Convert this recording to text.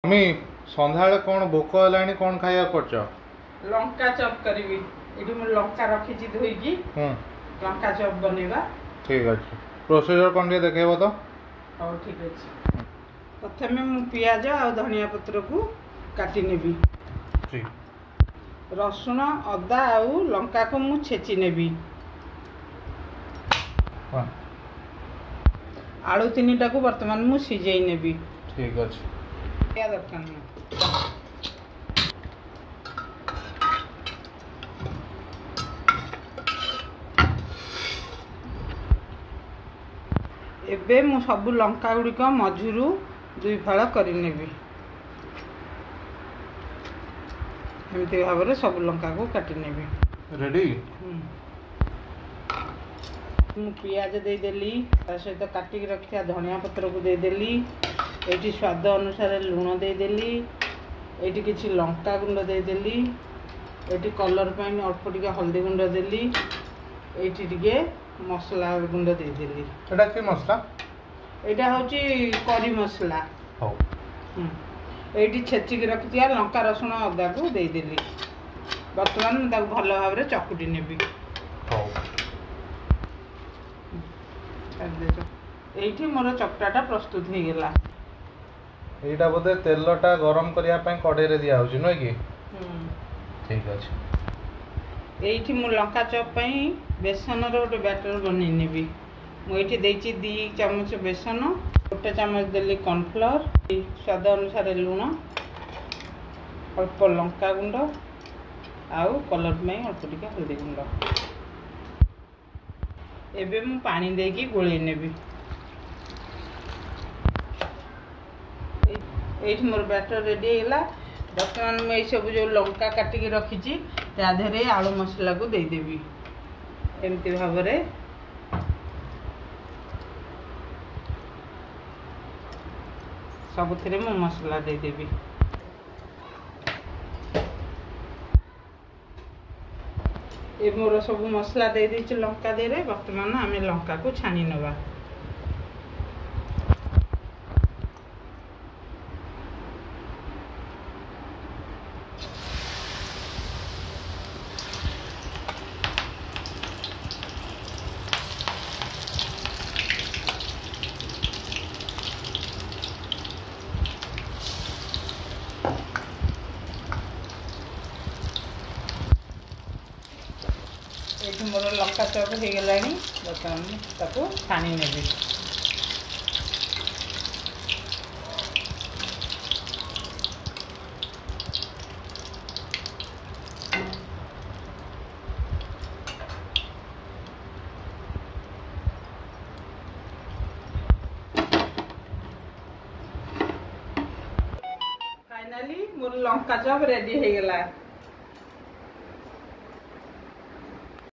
Mummy संध्या कौन भोक है कौन खाया कर लंका चॉप करी ये लंका रखी धोईकी लंका चॉप बनवा। ठीक अच्छे प्रोसीजर कौन टे देखेब तो हाँ ठीक अच्छे। प्रथम मु पियाज आ धनिया पत्र को काटी नेबी। रसुण अदा आउ लंका को मु छेची नेबी। आलू तीनटा को वर्तमान मु सिझाई नेबी। ठीक अच्छे दरकार नहीं एबे मु सब लंका गुड़िक मझुरु दुई फाड़ करनेबी। एमती भाव में सब लंका को काटी नेबी। रेडी मु पियाज देदेली सहित काटिक रखा धनिया पत्र को देदेली। ये स्वाद अनुसार लुण देदेली। ये किसी लंका गुंड देदेली। ये कलर पाई अल्प टिके हल्दी गुंड देली। ये टिके मसला गुंड देदेली। एटा के मसला एटा होची करी मसला। हो ये छेचिक रखिया लंका रसुण अदा को देदेली। वर्तमान मुझे भल भाव में चकुटी नेबी। ये मोर चकटाटा प्रस्तुत हो गला। एटा बोधे तेलटा गरम करने कड़े दिया होची न कि ठीक अच्छे। ये मु लंका चॉप बेसन रोटे बैटर बन नेबी। मुझे देती 2 चामच बेसन 1 चामच देली कॉर्नफ्लोर स्वाद अनुसार लुण अल्प लंका गुंड आउ कलर में अल्प टिके हल्दी गुंड। एबे मु पानी देकी गोले नेबी। ये मोर बैटर रेडी है। बर्तमान मैं सब जो लंका काटिक रखी ताधे आलू मसला को देदेवी। एमती भाव सब मु मसला देदेवी। ये मोर सब मसला दे दी लंका दे रे। वर्तमान आम लंका को छाणी नवा। ये मोर लंका चॉप हो गला। बर्तमान ताको छाणी नेबी। फाइनली मोर लंका चॉप रेडी हो गला।